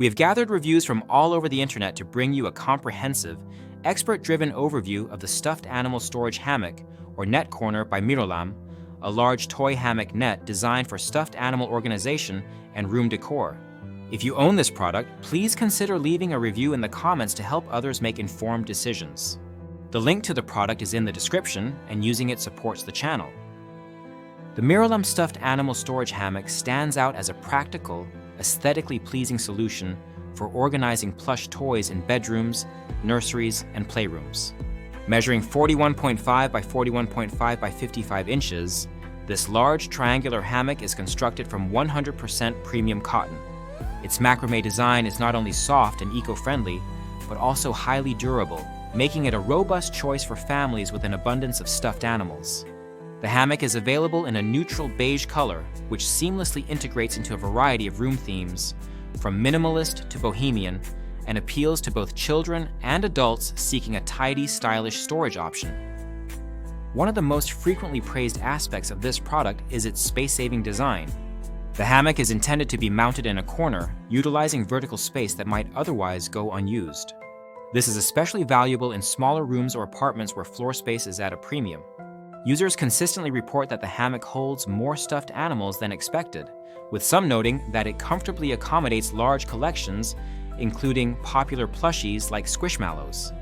We have gathered reviews from all over the internet to bring you a comprehensive, expert-driven overview of the stuffed animal storage hammock, or Net Corner by Mirolam, a large toy hammock net designed for stuffed animal organization and room decor. If you own this product, please consider leaving a review in the comments to help others make informed decisions. The link to the product is in the description, and using it supports the channel. The Mirolam stuffed animal storage hammock stands out as a practical, aesthetically pleasing solution for organizing plush toys in bedrooms, nurseries, and playrooms. Measuring 41.5 by 41.5 by 55 inches, this large triangular hammock is constructed from 100% premium cotton. Its macrame design is not only soft and eco-friendly, but also highly durable, making it a robust choice for families with an abundance of stuffed animals. The hammock is available in a neutral beige color, which seamlessly integrates into a variety of room themes, from minimalist to bohemian, and appeals to both children and adults seeking a tidy, stylish storage option. One of the most frequently praised aspects of this product is its space-saving design. The hammock is intended to be mounted in a corner, utilizing vertical space that might otherwise go unused. This is especially valuable in smaller rooms or apartments where floor space is at a premium. Users consistently report that the hammock holds more stuffed animals than expected, with some noting that it comfortably accommodates large collections, including popular plushies like Squishmallows.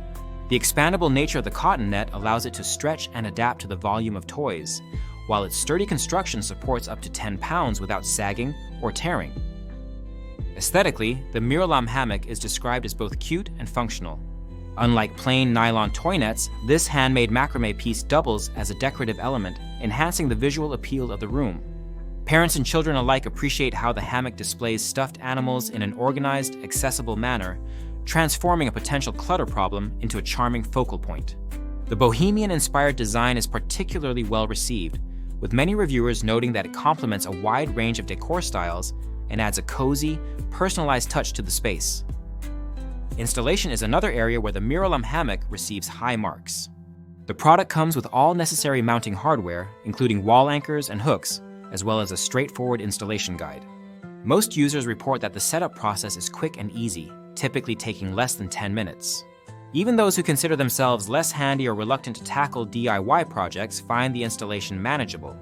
The expandable nature of the cotton net allows it to stretch and adapt to the volume of toys, while its sturdy construction supports up to 10 pounds without sagging or tearing. Aesthetically, the Mirolam hammock is described as both cute and functional. Unlike plain nylon toy nets, this handmade macrame piece doubles as a decorative element, enhancing the visual appeal of the room. Parents and children alike appreciate how the hammock displays stuffed animals in an organized, accessible manner, transforming a potential clutter problem into a charming focal point. The bohemian-inspired design is particularly well received, with many reviewers noting that it complements a wide range of decor styles and adds a cozy, personalized touch to the space. Installation is another area where the Mirolam hammock receives high marks. The product comes with all necessary mounting hardware, including wall anchors and hooks, as well as a straightforward installation guide. Most users report that the setup process is quick and easy, typically taking less than 10 minutes. Even those who consider themselves less handy or reluctant to tackle DIY projects find the installation manageable.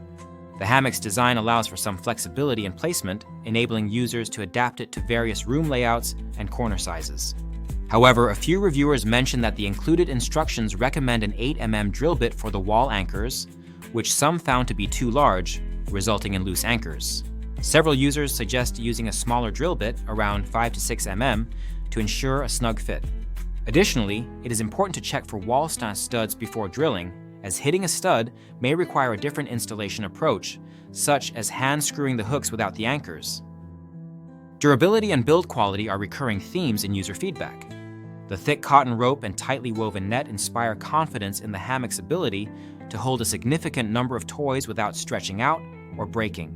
The hammock's design allows for some flexibility in placement, enabling users to adapt it to various room layouts and corner sizes. However, a few reviewers mention that the included instructions recommend an 8mm drill bit for the wall anchors, which some found to be too large, resulting in loose anchors. Several users suggest using a smaller drill bit, around 5 to 6 mm, to ensure a snug fit. Additionally, it is important to check for wall studs before drilling, as hitting a stud may require a different installation approach, such as hand screwing the hooks without the anchors. Durability and build quality are recurring themes in user feedback. The thick cotton rope and tightly woven net inspire confidence in the hammock's ability to hold a significant number of toys without stretching out or breaking.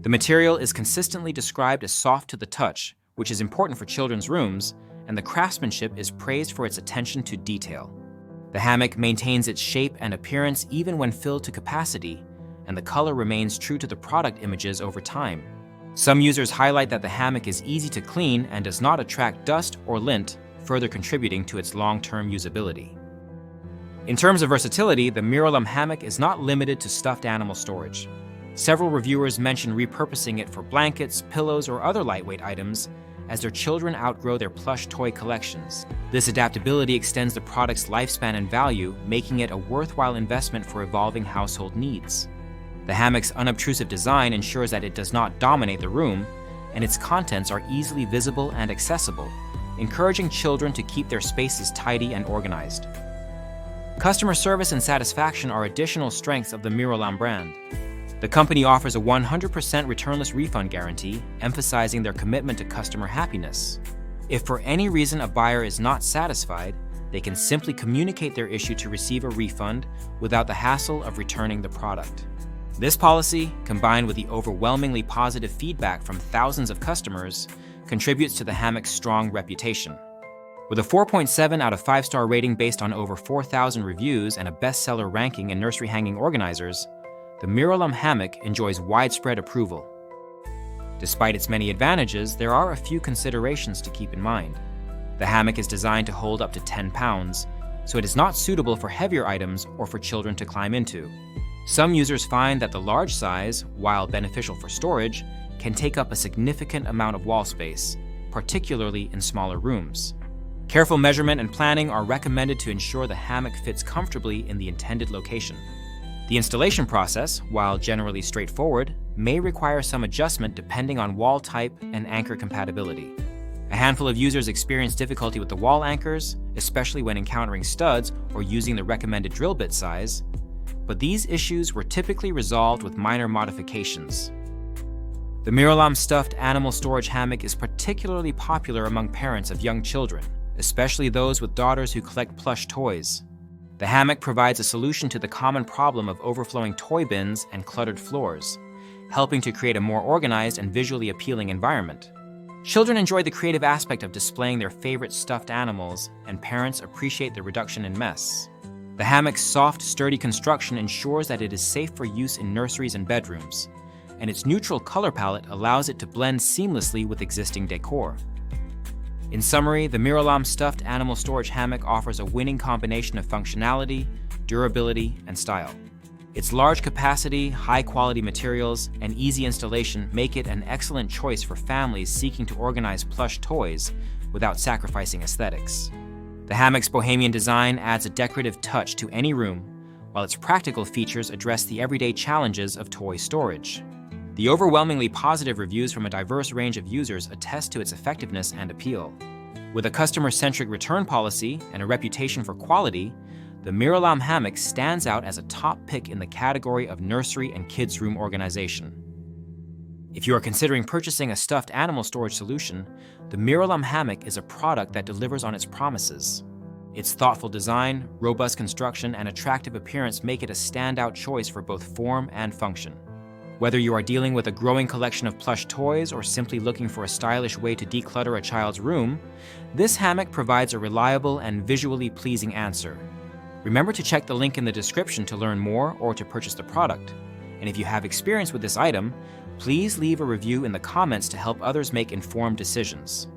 The material is consistently described as soft to the touch, which is important for children's rooms, and the craftsmanship is praised for its attention to detail. The hammock maintains its shape and appearance even when filled to capacity, and the color remains true to the product images over time. Some users highlight that the hammock is easy to clean and does not attract dust or lint, further contributing to its long-term usability. In terms of versatility, the Mirolam hammock is not limited to stuffed animal storage. Several reviewers mention repurposing it for blankets, pillows, or other lightweight items as their children outgrow their plush toy collections. This adaptability extends the product's lifespan and value, making it a worthwhile investment for evolving household needs. The hammock's unobtrusive design ensures that it does not dominate the room, and its contents are easily visible and accessible, encouraging children to keep their spaces tidy and organized. Customer service and satisfaction are additional strengths of the Mirolam brand. The company offers a 100% returnless refund guarantee, emphasizing their commitment to customer happiness. If for any reason a buyer is not satisfied, they can simply communicate their issue to receive a refund without the hassle of returning the product. This policy, combined with the overwhelmingly positive feedback from thousands of customers, contributes to the hammock's strong reputation. With a 4.7 out of 5-star rating based on over 4,000 reviews and a bestseller ranking in nursery hanging organizers, the Mirolam hammock enjoys widespread approval. Despite its many advantages, there are a few considerations to keep in mind. The hammock is designed to hold up to 10 pounds, so it is not suitable for heavier items or for children to climb into. Some users find that the large size, while beneficial for storage, can take up a significant amount of wall space, particularly in smaller rooms. Careful measurement and planning are recommended to ensure the hammock fits comfortably in the intended location. The installation process, while generally straightforward, may require some adjustment depending on wall type and anchor compatibility. A handful of users experience difficulty with the wall anchors, especially when encountering studs or using the recommended drill bit size, but these issues were typically resolved with minor modifications. The Miralam stuffed animal storage hammock is particularly popular among parents of young children, especially those with daughters who collect plush toys. The hammock provides a solution to the common problem of overflowing toy bins and cluttered floors, helping to create a more organized and visually appealing environment. Children enjoy the creative aspect of displaying their favorite stuffed animals, and parents appreciate the reduction in mess. The hammock's soft, sturdy construction ensures that it is safe for use in nurseries and bedrooms, and its neutral color palette allows it to blend seamlessly with existing decor. In summary, the Miralam stuffed animal storage hammock offers a winning combination of functionality, durability, and style. Its large capacity, high-quality materials, and easy installation make it an excellent choice for families seeking to organize plush toys without sacrificing aesthetics. The hammock's bohemian design adds a decorative touch to any room, while its practical features address the everyday challenges of toy storage. The overwhelmingly positive reviews from a diverse range of users attest to its effectiveness and appeal. With a customer-centric return policy and a reputation for quality, the Miralam hammock stands out as a top pick in the category of nursery and kids' room organization. If you are considering purchasing a stuffed animal storage solution, the Miralam hammock is a product that delivers on its promises. Its thoughtful design, robust construction, and attractive appearance make it a standout choice for both form and function. Whether you are dealing with a growing collection of plush toys or simply looking for a stylish way to declutter a child's room, this hammock provides a reliable and visually pleasing answer. Remember to check the link in the description to learn more or to purchase the product. And if you have experience with this item, please leave a review in the comments to help others make informed decisions.